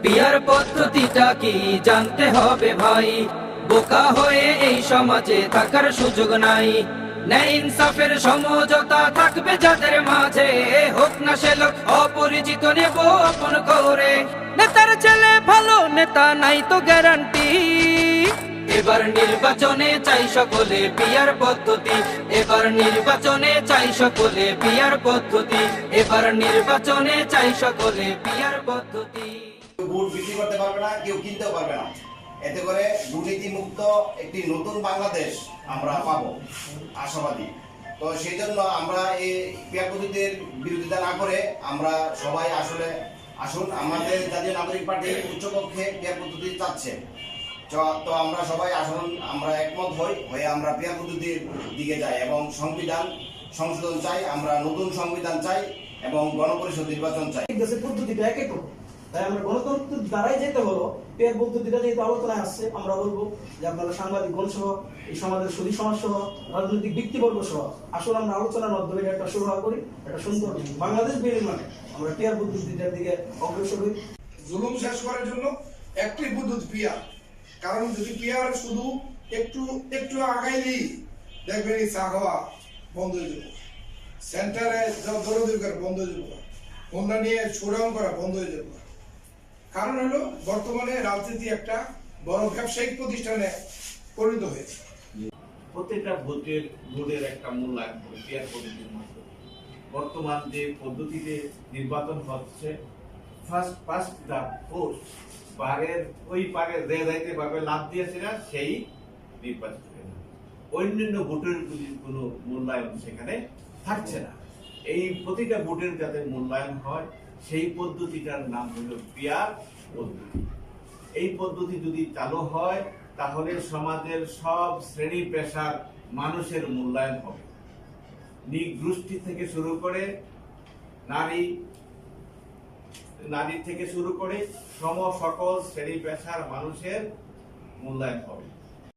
Peer পদ্ধতিটা কি জানতে হবে ভাই, বোকা হয়ে এই সমাজে থাকার সুযোগ নাই। ন্যায় ইনসাফের সমঝোতা থাকবে যাদের মাঝে, হোক না সে লোক অপরিচিত নেব আপন করে। নেতার ছেলে ভালো নেতা নাই তো গ্যারান্টি, এবার নির্বাচনে চাই সকলে পিয়ার পদ্ধতি, এবার নির্বাচনে চাই সকলে পিয়ার পদ্ধতি, এবার নির্বাচনে চাই সকলে পিয়ার পদ্ধতি। ভোট বিক্রি করতে পারবে না, কেউ কিনতেও পারবে না। এতে করে দুর্নীতি মুক্ত একটি নতুন বাংলাদেশ আমরা পাবো, আশাবাদী। তো সেই জন্য আমরা এই পিয়ার পদ্ধতির বিরোধিতা না করে আমরা সবাই আসুন, আমাদের জাতীয় নাগরিক পার্টি উচ্চকক্ষে পিয়ার পদ্ধতি চাচ্ছে। তো আমরা সবাই আসুন, আমরা একমত হয়ে আমরা পিয়ার পদ্ধতির দিকে যাই এবং সংবিধান সংশোধন চাই, আমরা নতুন সংবিধান চাই এবং গণপরিষদ নির্বাচন চাই। দেশের পদ্ধতিটা একই তো, তাই আমরা গণতন্ত্রের দ্বারাই যেতে হলো। পেয়ার পদ্ধতিটা যেহেতু আলোচনায় আসছে, আমরা বলবো যে আপনারা সাংবাদিক গণ সহ এই সমাজের সুদী সমাজ সহ রাজনৈতিক ব্যক্তিবর্গ সহ আসলে আমরা আলোচনার মাধ্যমে একটা শুরু করি, একটা সুন্দর বাংলাদেশ বিনির্মাণে আমরা পেয়ার পদ্ধতিটার দিকে অগ্রসর হই। জুলুম শেষ করার জন্য একটি পদ্ধতি পিয়ার। কারণ যদি পিয়ার শুধু একটু আগাইলেই দেখবেন এই চা খাওয়া বন্ধ হয়ে যাবে, সেন্টারে দৌড়দৌড়ি করা বন্ধ হয়ে যাবে, হোন্ডা নিয়ে শোডাউন করা বন্ধ হয়ে যাবে। কারণ হলো বর্তমানে রাজনীতি একটা বড় ব্যবসায়িক প্রতিষ্ঠানে পরিণত হয়েছে। প্রত্যেকটা ভোটের একটা মূল্যায়ন করে পিয়ার পদ্ধতির মাধ্যমে। বর্তমান যে পদ্ধতিতে নির্বাচন হচ্ছে, ফার্স্ট দা পোস্ট, ওই পারের যে যাইতে পারবে লাভ দিয়েছে না সেই নির্বাচিত হয়ে যাবে। অন্যান্য ভোটের কোনো মূল্যায়ন সেখানে থাকছে না। এই প্রতিটা ভোটের যাতে মূল্যায়ন হয় সেই পদ্ধতিটার নাম হলো পিয়ার পদ্ধতি। এই পদ্ধতি যদি চালু হয় তাহলে সমাজের সব শ্রেণী পেশার মানুষের মূল্যায়ন হবে। নিগোষ্ঠী থেকে শুরু করে নারী থেকে শুরু করে সকল শ্রেণী পেশার মানুষের মূল্যায়ন হবে।